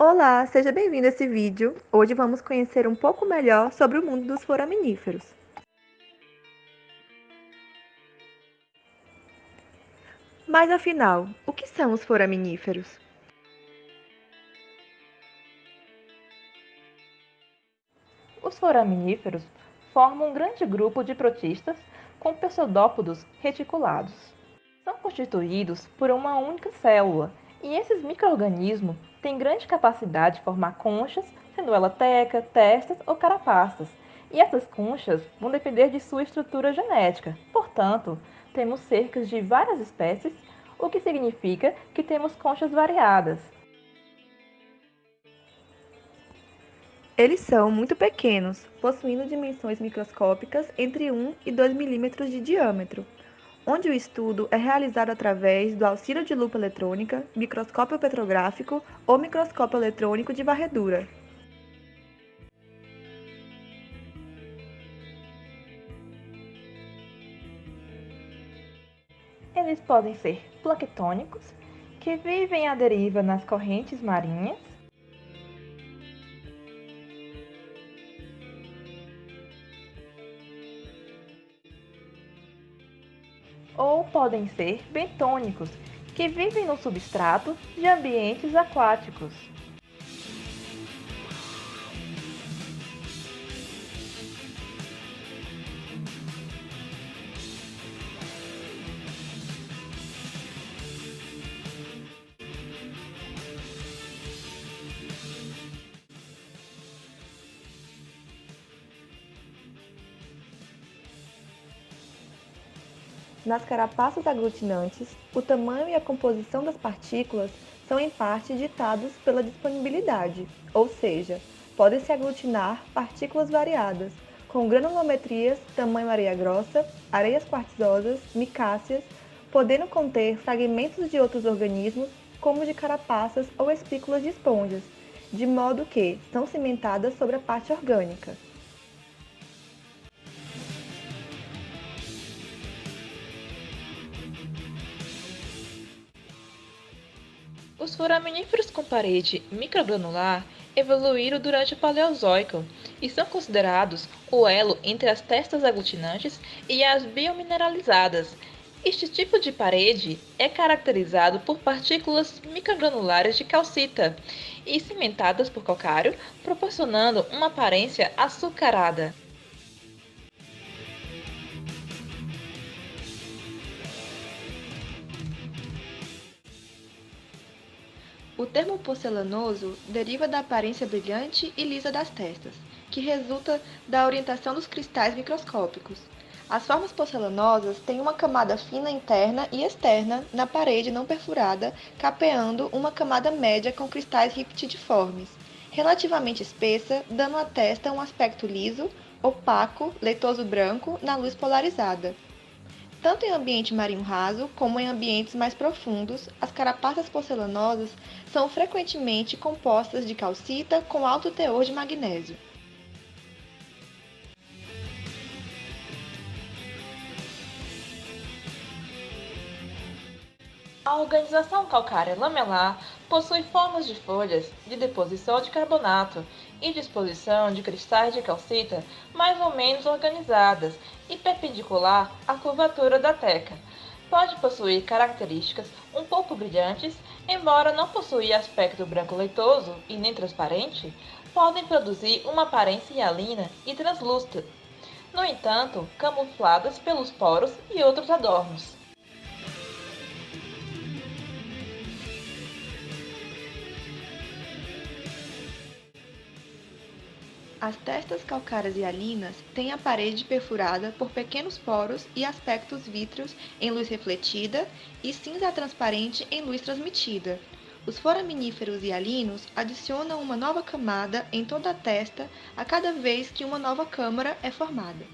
Olá, seja bem-vindo a esse vídeo. Hoje vamos conhecer um pouco melhor sobre o mundo dos foraminíferos. Mas afinal, o que são os foraminíferos? Os foraminíferos formam um grande grupo de protistas com pseudópodos reticulados. São constituídos por uma única célula, e esses micro-organismos têm grande capacidade de formar conchas, sendo ela teca, testas ou carapaças. E essas conchas vão depender de sua estrutura genética. Portanto, temos cerca de várias espécies, o que significa que temos conchas variadas. Eles são muito pequenos, possuindo dimensões microscópicas entre 1 e 2 milímetros de diâmetro, onde o estudo é realizado através do auxílio de lupa eletrônica, microscópio petrográfico ou microscópio eletrônico de varredura. Eles podem ser planctônicos, que vivem à deriva nas correntes marinhas, ou podem ser bentônicos, que vivem no substrato de ambientes aquáticos. Nas carapaças aglutinantes, o tamanho e a composição das partículas são em parte ditados pela disponibilidade, ou seja, podem-se aglutinar partículas variadas, com granulometrias tamanho areia grossa, areias quartzosas, micáceas, podendo conter fragmentos de outros organismos, como de carapaças ou espículas de esponjas, de modo que são cimentadas sobre a parte orgânica. Os foraminíferos com parede microgranular evoluíram durante o Paleozoico e são considerados o elo entre as testas aglutinantes e as biomineralizadas. Este tipo de parede é caracterizado por partículas microgranulares de calcita e cimentadas por calcário, proporcionando uma aparência açucarada. O termo porcelanoso deriva da aparência brilhante e lisa das testas, que resulta da orientação dos cristais microscópicos. As formas porcelanosas têm uma camada fina interna e externa na parede não perfurada, capeando uma camada média com cristais riptidiformes, relativamente espessa, dando à testa um aspecto liso, opaco, leitoso branco na luz polarizada. Tanto em ambiente marinho raso como em ambientes mais profundos, as carapaças porcelanosas são frequentemente compostas de calcita com alto teor de magnésio. A organização calcária lamelar possui formas de folhas de deposição de carbonato e disposição de cristais de calcita mais ou menos organizadas e perpendicular à curvatura da teca. Pode possuir características um pouco brilhantes, embora não possuir aspecto branco leitoso e nem transparente, podem produzir uma aparência hialina e translúcida, no entanto, camufladas pelos poros e outros adornos. As testas calcárias hialinas têm a parede perfurada por pequenos poros e aspectos vítreos em luz refletida e cinza transparente em luz transmitida. Os foraminíferos hialinos adicionam uma nova camada em toda a testa a cada vez que uma nova câmara é formada.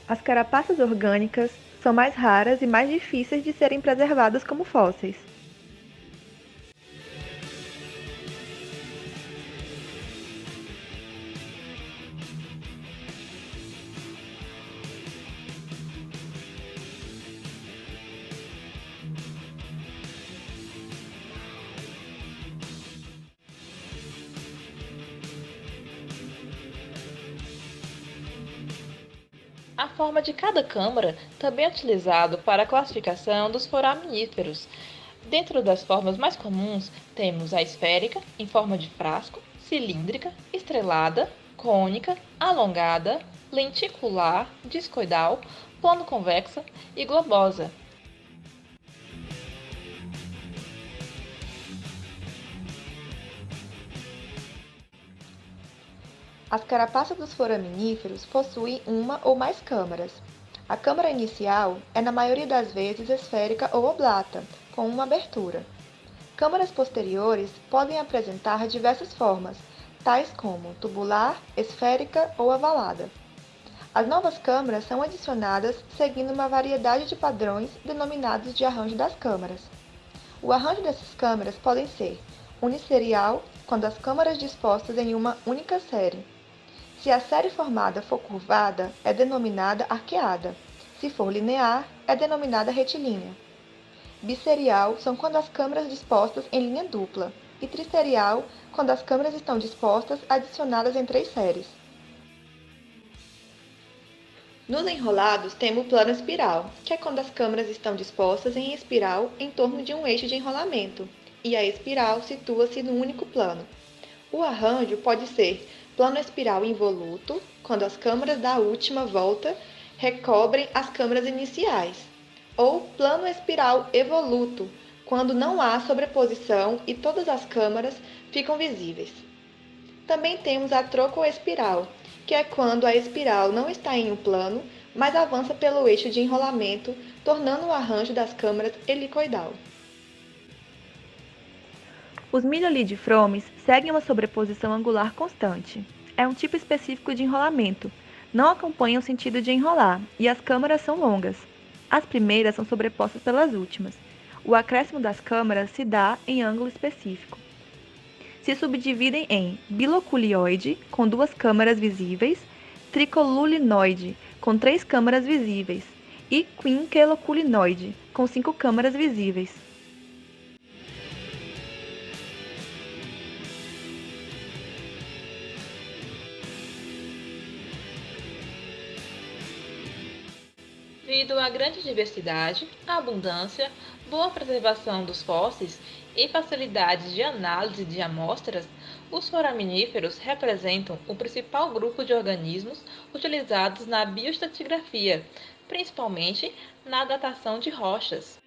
As carapaças orgânicas são mais raras e mais difíceis de serem preservadas como fósseis. A forma de cada câmara também é utilizado para a classificação dos foraminíferos. Dentro das formas mais comuns, temos a esférica, em forma de frasco, cilíndrica, estrelada, cônica, alongada, lenticular, discoidal, plano-convexa e globosa. As carapaças dos foraminíferos possuem uma ou mais câmaras. A câmara inicial é, na maioria das vezes, esférica ou oblata, com uma abertura. Câmaras posteriores podem apresentar diversas formas, tais como tubular, esférica ou ovalada. As novas câmaras são adicionadas seguindo uma variedade de padrões denominados de arranjo das câmaras. O arranjo dessas câmaras podem ser unisserial, quando as câmaras dispostas em uma única série. Se a série formada for curvada, é denominada arqueada. Se for linear, é denominada retilínea. Bisserial são quando as câmaras dispostas em linha dupla, e tristerial, quando as câmaras estão dispostas adicionadas em 3 séries. Nos enrolados, temos o plano espiral, que é quando as câmaras estão dispostas em espiral em torno de um eixo de enrolamento, e a espiral situa-se no único plano. O arranjo pode ser plano espiral involuto, quando as câmaras da última volta recobrem as câmaras iniciais, ou plano espiral evoluto, quando não há sobreposição e todas as câmaras ficam visíveis. Também temos a trocoespiral, que é quando a espiral não está em um plano, mas avança pelo eixo de enrolamento, tornando o arranjo das câmaras helicoidal. Os milholidifromes seguem uma sobreposição angular constante. É um tipo específico de enrolamento. Não acompanham o sentido de enrolar, e as câmaras são longas. As primeiras são sobrepostas pelas últimas. O acréscimo das câmaras se dá em ângulo específico. Se subdividem em biloculioide, com 2 câmaras visíveis, tricolulinoide, com 3 câmaras visíveis, e quinqueloculinoide, com 5 câmaras visíveis. Devido à grande diversidade, abundância, boa preservação dos fósseis e facilidade de análise de amostras, os foraminíferos representam o principal grupo de organismos utilizados na bioestratigrafia, principalmente na datação de rochas.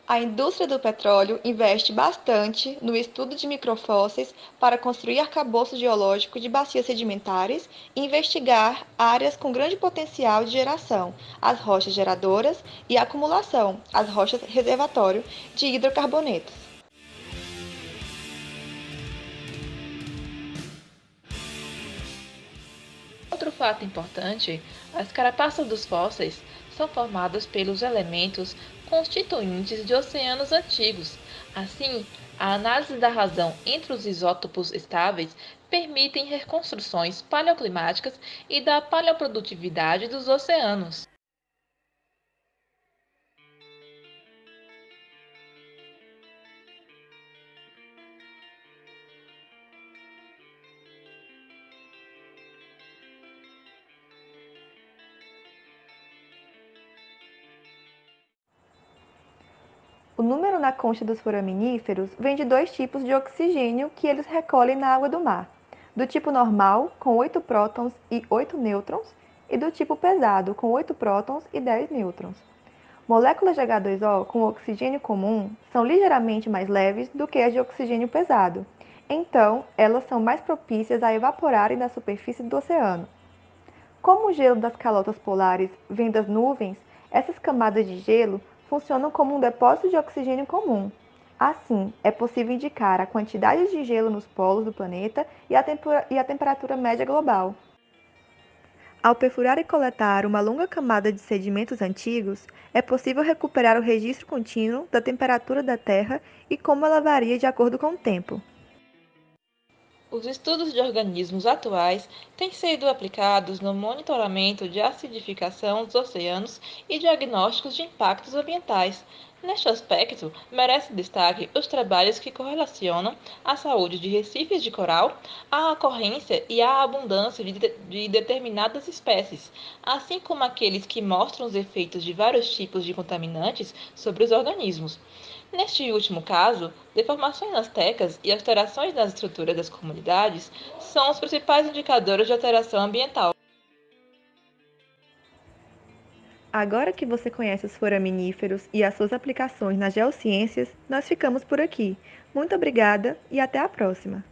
A indústria do petróleo investe bastante no estudo de microfósseis para construir arcabouços geológicos de bacias sedimentares e investigar áreas com grande potencial de geração, as rochas geradoras, e acumulação, as rochas reservatório de hidrocarbonetos. Outro fato importante, as carapaças dos fósseis são formadas pelos elementos constituintes de oceanos antigos. Assim, a análise da razão entre os isótopos estáveis permitem reconstruções paleoclimáticas e da paleoprodutividade dos oceanos. O número na concha dos foraminíferos vem de 2 tipos de oxigênio que eles recolhem na água do mar: do tipo normal, com 8 prótons e 8 nêutrons, e do tipo pesado, com 8 prótons e 10 nêutrons. Moléculas de H2O com oxigênio comum são ligeiramente mais leves do que as de oxigênio pesado, então elas são mais propícias a evaporarem da superfície do oceano. Como o gelo das calotas polares vem das nuvens, essas camadas de gelo funcionam como um depósito de oxigênio comum. Assim, é possível indicar a quantidade de gelo nos polos do planeta e a temperatura média global. Ao perfurar e coletar uma longa camada de sedimentos antigos, é possível recuperar o registro contínuo da temperatura da Terra e como ela varia de acordo com o tempo. Os estudos de organismos atuais têm sido aplicados no monitoramento de acidificação dos oceanos e diagnósticos de impactos ambientais. Neste aspecto, merece destaque os trabalhos que correlacionam a saúde de recifes de coral, a ocorrência e a abundância de determinadas espécies, assim como aqueles que mostram os efeitos de vários tipos de contaminantes sobre os organismos. Neste último caso, deformações nas tecas e alterações nas estruturas das comunidades são os principais indicadores de alteração ambiental. Agora que você conhece os foraminíferos e as suas aplicações nas geociências, nós ficamos por aqui. Muito obrigada e até a próxima!